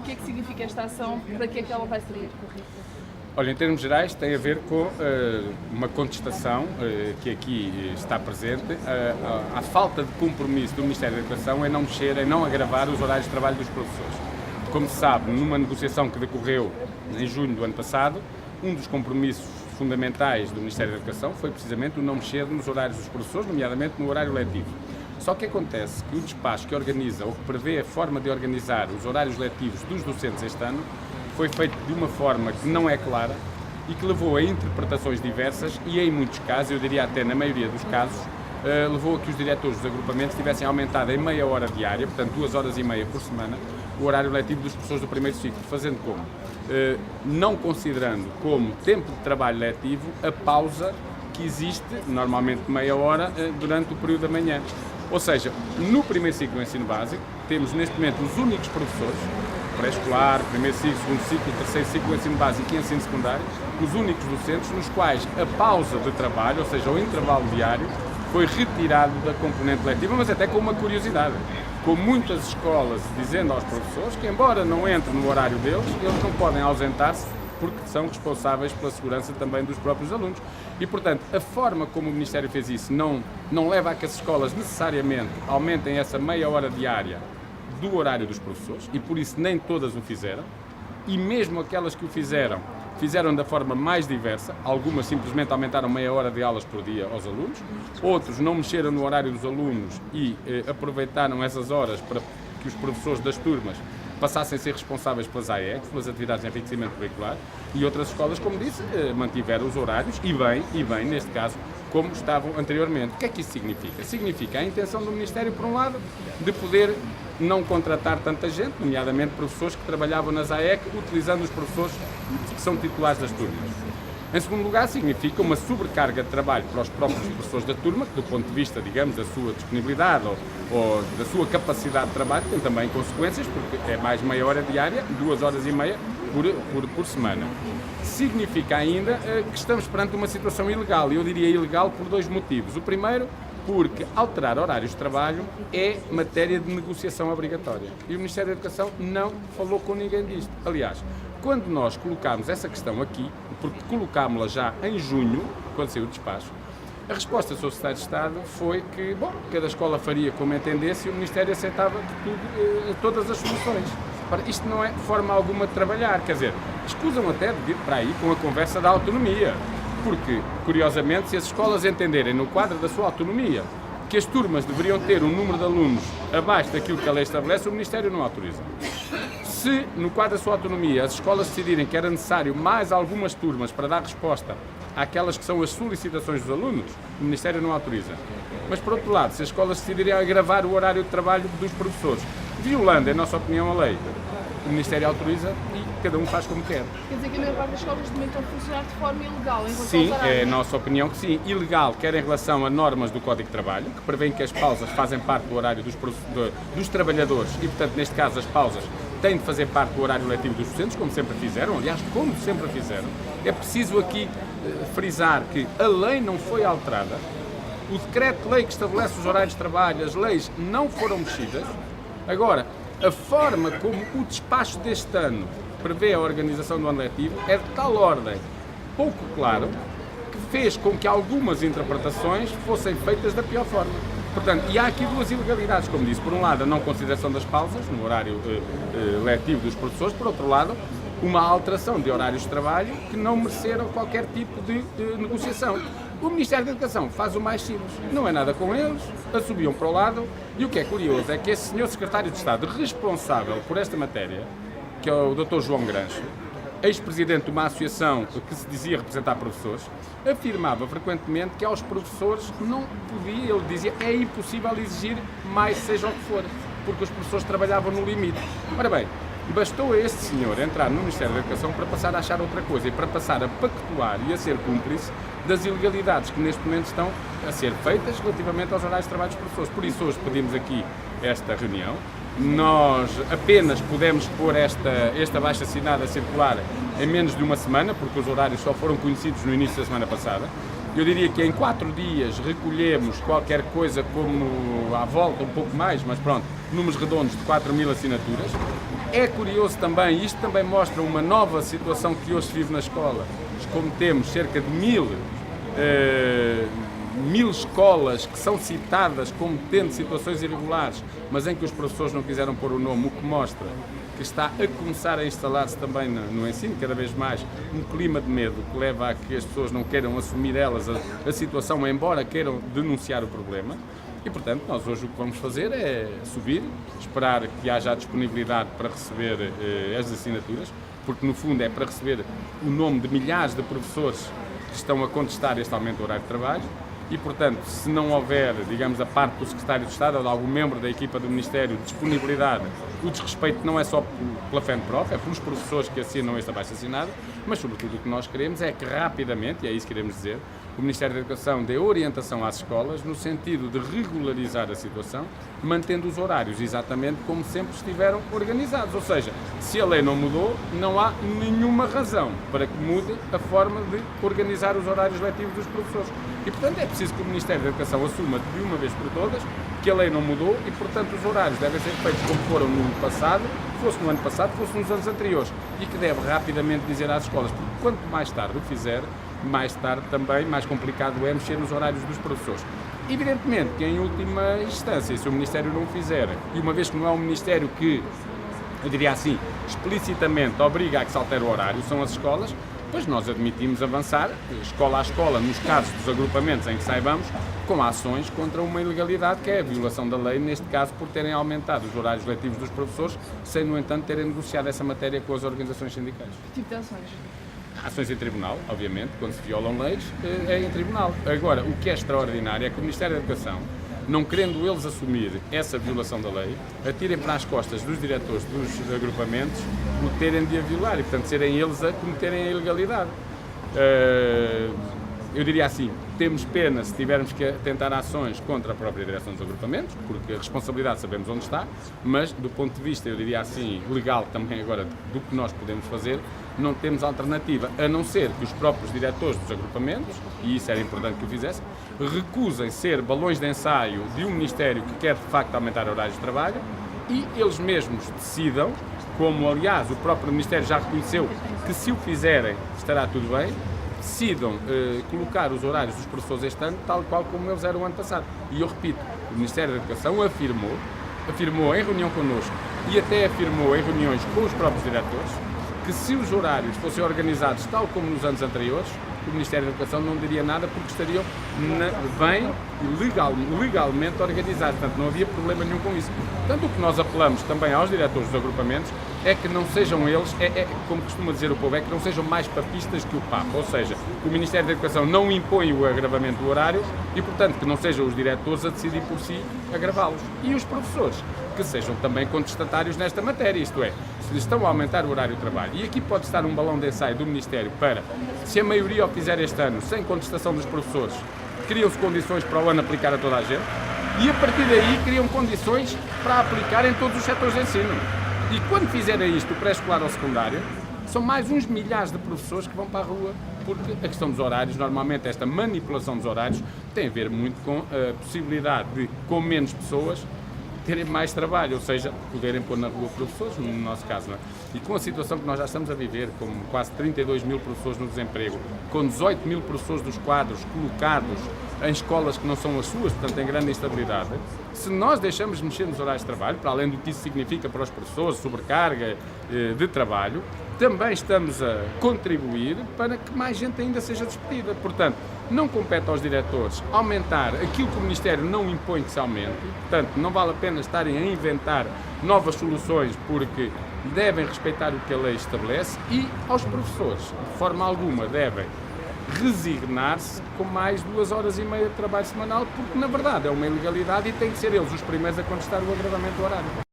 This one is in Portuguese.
O que é que significa esta ação? Para que é que ela vai servir? Olha, em termos gerais, tem a ver com uma contestação que aqui está presente, a falta de compromisso do Ministério da Educação em não mexer, em não agravar os horários de trabalho dos professores. Como se sabe, numa negociação que decorreu em junho do ano passado, um dos compromissos fundamentais do Ministério da Educação foi precisamente o não mexer nos horários dos professores, nomeadamente no horário letivo. Só que acontece que o despacho que organiza ou que prevê a forma de organizar os horários letivos dos docentes este ano foi feito de uma forma que não é clara e que levou a interpretações diversas e, em muitos casos, eu diria até na maioria dos casos, levou a que os diretores dos agrupamentos tivessem aumentado em meia hora diária, portanto 2 horas e meia por semana, o horário letivo dos professores do primeiro ciclo, fazendo como? Não considerando como tempo de trabalho letivo a pausa que existe, normalmente meia hora, durante o período da manhã. Ou seja, no primeiro ciclo do ensino básico, temos neste momento os únicos professores, pré-escolar, primeiro ciclo, segundo ciclo, terceiro ciclo do ensino básico e ensino secundário, os únicos docentes nos quais a pausa de trabalho, ou seja, o intervalo diário, foi retirado da componente letiva, mas até com uma curiosidade. Com muitas escolas dizendo aos professores que, embora não entre no horário deles, eles não podem ausentar-se porque são responsáveis pela segurança também dos próprios alunos. E, portanto, a forma como o Ministério fez isso não leva a que as escolas necessariamente aumentem essa meia hora diária do horário dos professores, e por isso nem todas o fizeram, e mesmo aquelas que o fizeram da forma mais diversa. Algumas simplesmente aumentaram meia hora de aulas por dia aos alunos, outros não mexeram no horário dos alunos e aproveitaram essas horas para que os professores das turmas passassem a ser responsáveis pelas AECs, pelas atividades de enriquecimento curricular, e outras escolas, como disse, mantiveram os horários, e bem, neste caso, como estavam anteriormente. O que é que isso significa? Significa a intenção do Ministério, por um lado, de poder não contratar tanta gente, nomeadamente professores que trabalhavam nas AEC, utilizando os professores que são titulares das turmas. Em segundo lugar, significa uma sobrecarga de trabalho para os próprios professores da turma, que do ponto de vista, digamos, da sua disponibilidade ou da sua capacidade de trabalho, tem também consequências, porque é mais meia hora diária, 2 horas e meia por semana. Significa ainda que estamos perante uma situação ilegal, e eu diria ilegal por 2 motivos. O primeiro, porque alterar horários de trabalho é matéria de negociação obrigatória. E o Ministério da Educação não falou com ninguém disto. Aliás, quando nós colocámos essa questão aqui, porque colocámos-la já em junho, quando saiu o despacho, a resposta do Sr. Secretário de Estado foi que, cada escola faria como entendesse e o Ministério aceitava todas as soluções. Ora, isto não é de forma alguma de trabalhar, quer dizer, escusam até de vir para aí com a conversa da autonomia. Porque, curiosamente, se as escolas entenderem no quadro da sua autonomia que as turmas deveriam ter um número de alunos abaixo daquilo que a lei estabelece, o Ministério não autoriza. Se, no quadro da sua autonomia, as escolas decidirem que era necessário mais algumas turmas para dar resposta àquelas que são as solicitações dos alunos, o Ministério não autoriza. Mas, por outro lado, se as escolas decidirem agravar o horário de trabalho dos professores, violando, em nossa opinião, a lei, o Ministério autoriza e cada um faz como quer. Quer dizer que a maior parte das escolas também estão a funcionar de forma ilegal em relação Sim, aos horários? é a nossa opinião que sim. Ilegal, quer em relação a normas do Código de Trabalho, que prevêem que as pausas fazem parte do horário dos trabalhadores e, portanto, neste caso, as pausas têm de fazer parte do horário letivo dos docentes, como sempre fizeram, aliás, como sempre fizeram. É preciso aqui frisar que a lei não foi alterada, o decreto-lei que estabelece os horários de trabalho, as leis não foram mexidas. Agora, a forma como o despacho deste ano prevê a organização do ano letivo é de tal ordem pouco claro que fez com que algumas interpretações fossem feitas da pior forma. Portanto, e há aqui 2 ilegalidades, como disse. Por um lado, a não consideração das pausas no horário letivo dos professores, por outro lado, uma alteração de horários de trabalho que não mereceram qualquer tipo de negociação. O Ministério da Educação faz o mais simples, não é nada com eles, assobiam para o lado, e o que é curioso é que esse senhor Secretário de Estado responsável por esta matéria, que é o Dr. João Grancho, ex-presidente de uma associação que se dizia representar professores, afirmava frequentemente que aos professores não podia, ele dizia, é impossível exigir mais seja o que for, porque os professores trabalhavam no limite. Ora bem, bastou a este senhor entrar no Ministério da Educação para passar a achar outra coisa e para passar a pactuar e a ser cúmplice das ilegalidades que neste momento estão a ser feitas relativamente aos horários de trabalho dos professores. Por isso hoje pedimos aqui esta reunião. Nós apenas pudemos pôr esta baixa-assinada circular em menos de uma semana, porque os horários só foram conhecidos no início da semana passada. Eu diria que em 4 dias recolhemos qualquer coisa como à volta, um pouco mais, mas pronto, números redondos de 4.000 assinaturas. É curioso também, isto também mostra uma nova situação que hoje se vive na escola. Como temos cerca de 1000 escolas que são citadas como tendo situações irregulares, mas em que os professores não quiseram pôr o nome, o que mostra que está a começar a instalar-se também no ensino, cada vez mais, um clima de medo que leva a que as pessoas não queiram assumir elas a situação, embora queiram denunciar o problema. E, portanto, nós hoje o que vamos fazer é subir, esperar que haja a disponibilidade para receber as assinaturas, porque, no fundo, é para receber o nome de milhares de professores que estão a contestar este aumento do horário de trabalho. E, portanto, se não houver, digamos, a parte do Secretário de Estado ou de algum membro da equipa do Ministério, disponibilidade, o desrespeito não é só pela FENPROF, é pelos professores que assinam este abaixo-assinado, mas, sobretudo, o que nós queremos é que rapidamente, e é isso que queremos dizer, o Ministério da Educação dê orientação às escolas no sentido de regularizar a situação, mantendo os horários exatamente como sempre estiveram organizados. Ou seja, se a lei não mudou, não há nenhuma razão para que mude a forma de organizar os horários letivos dos professores. E, portanto, é preciso que o Ministério da Educação assuma de uma vez por todas que a lei não mudou e, portanto, os horários devem ser feitos como foram no ano passado, fosse no ano passado, fosse nos anos anteriores, e que deve rapidamente dizer às escolas, porque quanto mais tarde o fizer, mais tarde também, mais complicado é mexer nos horários dos professores. Evidentemente que, em última instância, se o Ministério não o fizer, e uma vez que não é um Ministério que, eu diria assim, explicitamente obriga a que se altere o horário, são as escolas, pois nós admitimos avançar, escola a escola, nos casos dos agrupamentos em que saibamos, com ações contra uma ilegalidade que é a violação da lei, neste caso por terem aumentado os horários letivos dos professores, sem, no entanto, terem negociado essa matéria com as organizações sindicais. Que tipo de ações? Ações em tribunal, obviamente, quando se violam leis, é em tribunal. Agora, o que é extraordinário é que o Ministério da Educação, não querendo eles assumir essa violação da lei, atirem para as costas dos diretores dos agrupamentos o terem de a violar e, portanto, serem eles a cometerem a ilegalidade. Eu diria assim, temos pena se tivermos que tentar ações contra a própria direção dos agrupamentos, porque a responsabilidade sabemos onde está, mas do ponto de vista, eu diria assim, legal também agora do que nós podemos fazer, não temos alternativa, a não ser que os próprios diretores dos agrupamentos, e isso era importante que o fizessem, recusem ser balões de ensaio de um Ministério que quer de facto aumentar horários de trabalho e eles mesmos decidam, como aliás o próprio Ministério já reconheceu que se o fizerem estará tudo bem, decidam colocar os horários dos professores este ano tal qual como eles eram o ano passado. E eu repito, o Ministério da Educação afirmou em reunião connosco e até afirmou em reuniões com os próprios diretores que se os horários fossem organizados tal como nos anos anteriores, o Ministério da Educação não diria nada porque estariam bem e legalmente organizados. Portanto, não havia problema nenhum com isso. Portanto, o que nós apelamos também aos diretores dos agrupamentos é que não sejam eles, como costuma dizer o povo, é que não sejam mais papistas que o Papa. Ou seja, o Ministério da Educação não impõe o agravamento do horário e, portanto, que não sejam os diretores a decidir por si agravá-los. E os professores, que sejam também contestatários nesta matéria, isto é, se estão a aumentar o horário de trabalho, e aqui pode estar um balão de ensaio do Ministério para, se a maioria o fizer este ano, sem contestação dos professores, criam-se condições para o ano aplicar a toda a gente, e a partir daí criam condições para aplicar em todos os setores de ensino. E quando fizerem isto, o pré-escolar ou secundário, são mais uns milhares de professores que vão para a rua, porque a questão dos horários, normalmente esta manipulação dos horários, tem a ver muito com a possibilidade de, com menos pessoas, terem mais trabalho, ou seja, poderem pôr na rua professores, no nosso caso. Não é? E com a situação que nós já estamos a viver, com quase 32 mil professores no desemprego, com 18 mil professores dos quadros colocados em escolas que não são as suas, portanto em grande instabilidade, se nós deixamos de mexer nos horários de trabalho, para além do que isso significa para os professores, sobrecarga de trabalho, também estamos a contribuir para que mais gente ainda seja despedida. Portanto, não compete aos diretores aumentar aquilo que o Ministério não impõe que se aumente, portanto, não vale a pena estarem a inventar novas soluções porque devem respeitar o que a lei estabelece e aos professores, de forma alguma, devem resignar-se com mais 2h30 de trabalho semanal porque, na verdade, é uma ilegalidade e têm que ser eles os primeiros a contestar o agravamento do horário.